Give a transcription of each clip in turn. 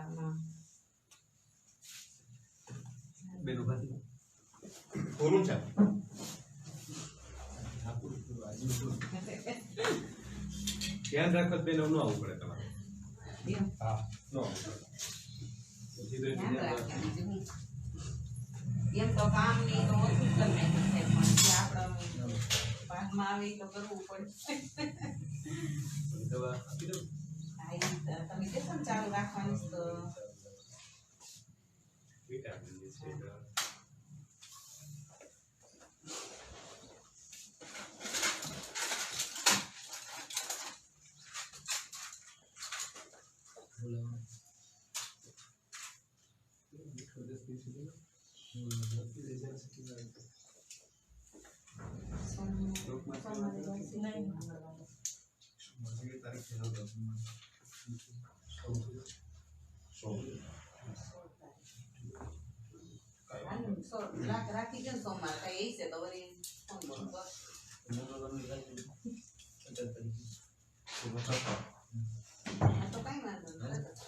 સવારમાં બેનો ભાતી કોનું છે ધ્યાન રાખો બેનો ન આવવું પડે તમારે હા ન આવવું પડે એમ તો કામ નહીં તો ઓછું કરી નાખ્યું છે પણ જે આપણા ભાગમાં આવે તો કરવું પડે દવા આપી દો તમે કેસો ને ચાલુ રાખવાની તો વિટામિન છે રાખી છે સોમવાર કઈ એ છે તો વળી ફોન બોલો તો કઈ વાંધો નહીં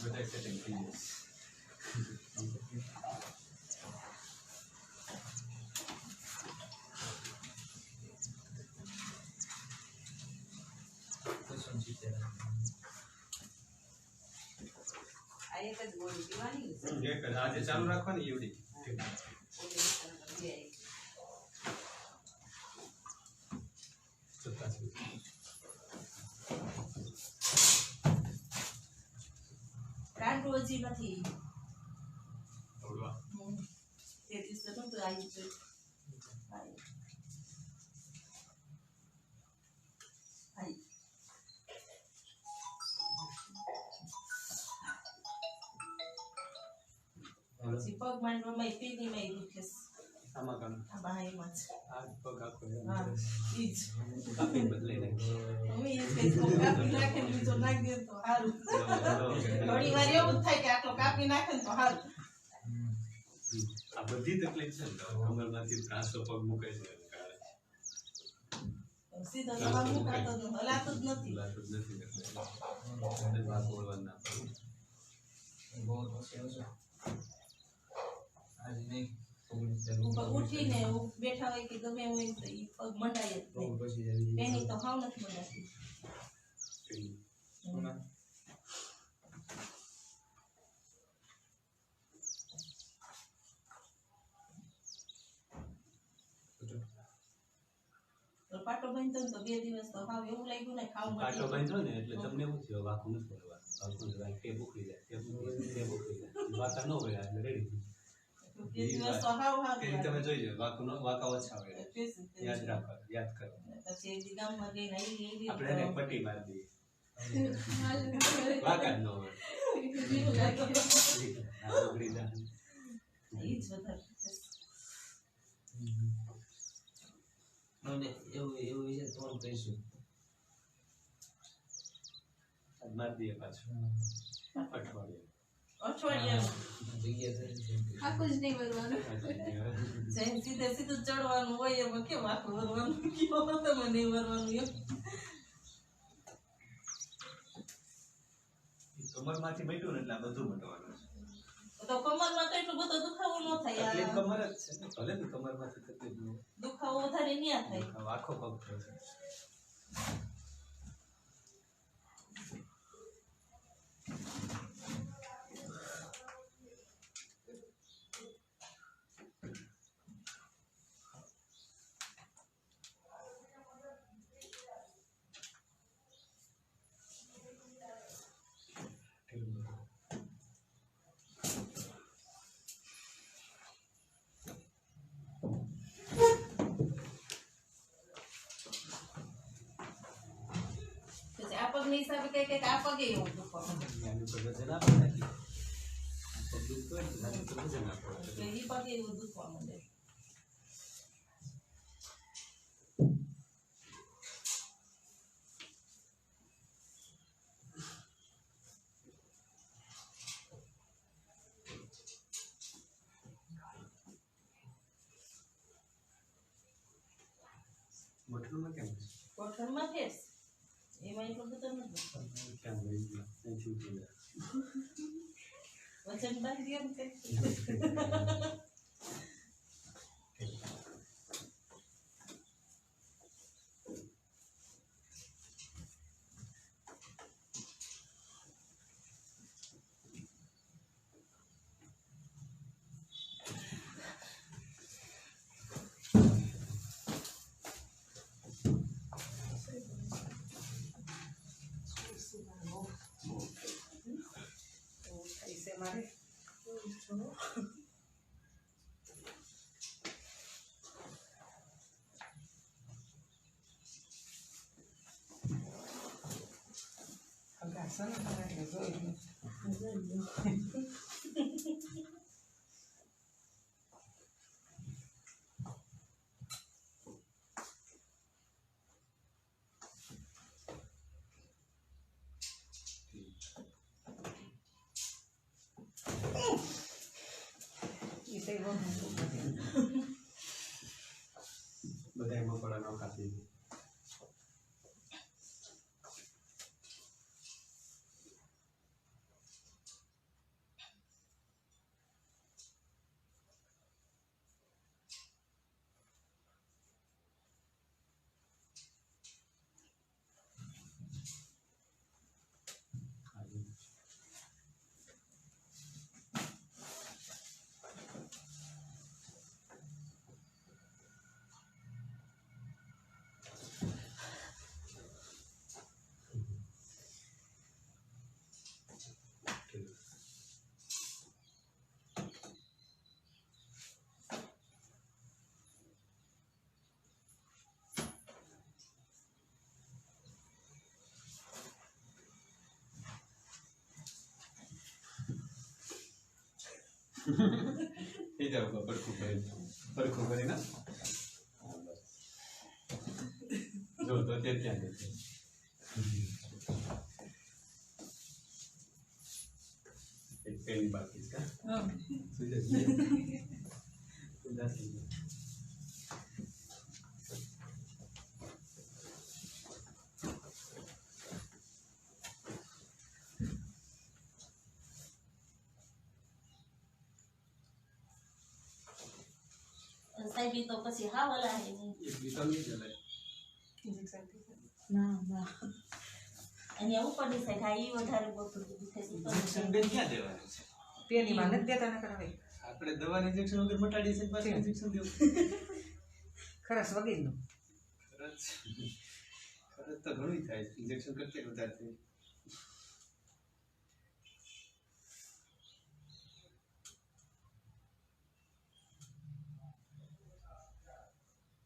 બધા સેટિંગ થઈ જશે આ એક જ ગોળી પીવાની એક આજે ચાલુ રાખવાની એવડી કાંટો હજી નથી ઓળવા તે દિવસે તો આવી છે પછી પગ માંડવામાં પીની માં દુખે આમાં કામ આ બાઈમાં આ પગ આખો હા ઈ જ કાપી બદલાઈ નાખી અમે એ કે કાપી નાખે બીજો નાખી દે તો સારું ઘણી વાર એવું થાય કે આટલો કાપી નાખે તો સારું આ બધી તકલીફ છે ને કમરમાંથી ત્રાસો પગ મૂકે છે સીધો જવાબ મુકાતો હલાતો જ નથી હલાતો જ નથી એટલે વાત બોલવા ના પડે બહુ તો આજે નહીં ઉઠીને બેઠા હોય કે ગમે હોય તો ઈ પગ મંડાય જ નહીં એની તો હાવ નથી મંડાતી પાટો બાંધતો તો 2 દિવસ તો હાવ એવું લાગ્યું ને ખાવ મળી પાટો બાંધો ને એટલે તમને એવું થયું વાકું નથી બોલવા વાકું જાય કે ભૂખી જાય વાકા ન હોય એટલે રેડી 2 દિવસ તો હાવ કે તમે જોઈજો વાકા ઓછા આવે યાદ રાખો યાદ કરો પછી એક ગામમાં ગઈને આવી આપણે એને પટ્ટી મારી દઈએ વાકા ન હોય આ ઉગડી જાય ઈ જ વધારે એવું વિશે ફોન કરીશું મારી દઈએ પાછું અઠવાડિયા આખું જ નહીં ભરવાનું સીધે સીધું ચડવાનું હોય એમાં કેમ આખું ભરવાનું કેવો તમે નહીં ભરવાનું એમ કમરમાંથી બેઠું ને એટલે આ બધું મટવાનું તો કમરમાં તો એટલું બધો દુખાવો ન થાય તકલીફ કમર જ છે ને ભલે ને કમરમાંથી તકલીફ ન દુખાવો વધારે ન્યા થાય આખો પગ થશે પગની હિસાબે કઈ આ પગે એવું દુખવા માંડે. આની ઉપર વજન આપે નાખી આ પગ દુખતો હોય ને આની ઉપર વજન આપો તો ઈ પગે એવું દુખવા માંડે. ગોઠણમાં કેમ છે? ગોઠણમાં ફેસ એમાં એટલું બધું નથી. કેમ લઈ ગયા અહીંથી ઉતરી ગયા વજન બાંધી એમ કે મારે બધા એમાં પડા ન ખાતી એ જાવ પરખું કરી ના જો તો તે ત્યાં જશે એક પેલી બાકી છે કા સુઈ જશે ઉદાસ થઈ જાય સાહેબ ઈ તો પછી હાવ ઓલા હે નહીં. એક બીતો નહીં ચલાય ના ના અહીંયા ઉપરની સાઈડ હા ઈ વધારે બોલતું દુખે છે. ઇન્જેક્શન બેન ક્યાં દેવાનું છે પેલી માં નથી દેતા ના કરાવે આપણે દવાની ઇન્જેક્શન વગર મટાડી છે પાછું ઇન્જેક્શન દેવું ખરસ વગેરેનું ખરચ તો ઘણું થાય ઇન્જેક્શન કરતે વધારે થાય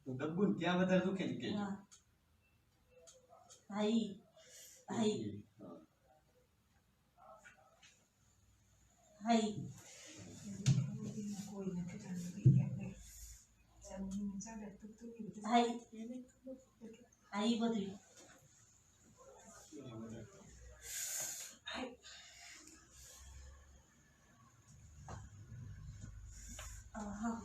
દબુન ક્યાં વધારે દુખે ને કે હા હાઈ હાઈ હાઈ કોઈ નથી હાઈ હાઈ બધું હા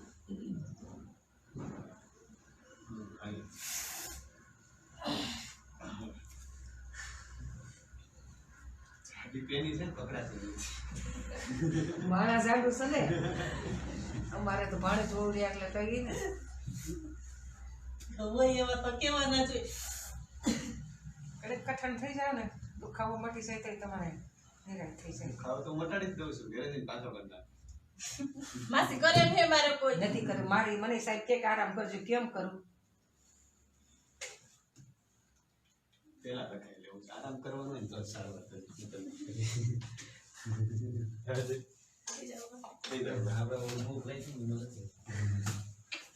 પેની છે પકડાતી મારા જાડું છે ને અમારે તો ભાડે જોડી એટલે કઈ ને તો હોય એવા તો કેવાના જોઈએ. કડક કઠણ થઈ જાય ને દુખાવો મટી જાય તો તમારે નિરાશ થઈ જાય ખાવ તો મટાડી જ દઉં છું ઘરે જઈને પાછો કરતા માસી કરે એમ હે મારે કોઈ નથી કર્યું મારી મને સાહેબ કે આરામ કરજો કેમ કરું પેલા લખાઈ લેવું છે આરામ કરવાનો ને તો સારું વાત આપણે ભૂખ લાગી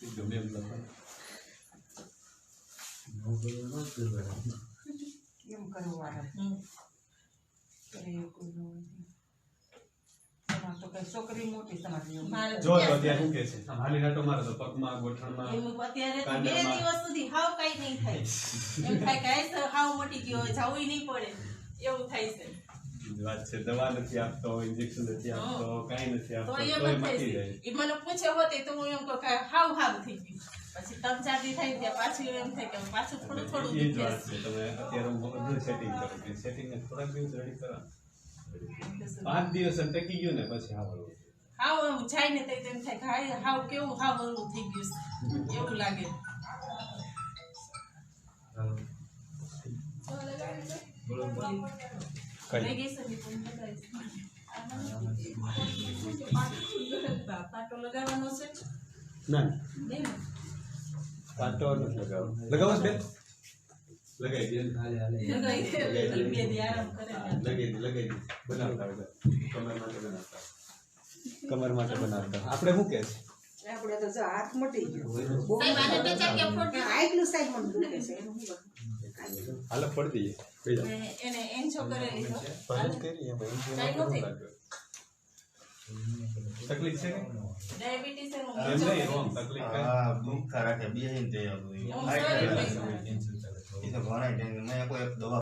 છે ગમે એમ લખો કેમ કરવું આરામ હમ છોકરી મોટી તમારી જેવી. મારે જો તો ત્યાં શું કે છે આમ હાલી નાટો મારે તો પગમાં ગોઠણમાં એમ અત્યારે તો 2 કાંડામાં. દિવસ સુધી હાવ કઈ નહીં થાય એમ થાય કે આજ તો હાવ મટી ગયો હોય, જાવું નહીં પડે એવું થાય છે વાત છે દવા નથી આપતો ઇન્જેક્શન નથી આપતો કાંઈ નથી તો આપતો એમ તોય જ થાય મટી છે જાય એ મને પૂછે હોતે તો હું એમ કહું કે હાવ હાવ થઈ ગયું, પછી 3-4 દી થાય ત્યાં પાછું એમ થાય કે પાછું થોડું થોડું એ જ દુખે વાત છે તમે અત્યારે બધું સેટિંગ કરો કે સેટિંગ ને થોડાક દિવસ રેડી કરો 5 દિવસ ટકી ગયું ને પછી આવડવું હાવ એમ જાય ને તો એમ થાય કે હાવ કેવું હાવ ઓલું થઈ ગયું છે એવું લાગે. લઈ ગઈ છે પણ પાટો લગાવવાનો છે ના નહીં ને? પાટો નથી લગાવો છે બેન લગાઈ દે લગાવી દે, બે દી આરામ કરે લગાઈ દે બનાવતા હોય કમર માટે બનાવતા આપણે શું કહે છે આપણે તો જો હાથ મટી ગયો સાહેબ આને તો ચાકે ફોડી આટલું સાઈડ મને દુખે છે એનું શું હાલ પડી દઈએ બેજા એને એન્જો કરેલી છે પરત કરી એમ તકલીફ છે કે ડાયાબિટીસ એનું એમ નહીં રોમ તકલીફ કાંઈ? હા ભૂખ રાખે બે તે હું સોરી થઈ ગઈ. એ તો ઘણા મેં કોઈ દવા